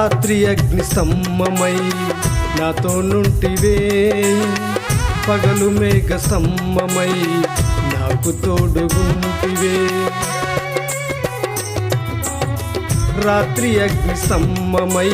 రాత్రి అగ్ని స్తంభమై నాతో నుంటివే, పగలు మేఘ స్తంభమై నాకు తోడుగుంటివే. రాత్రి అగ్ని స్తంభమై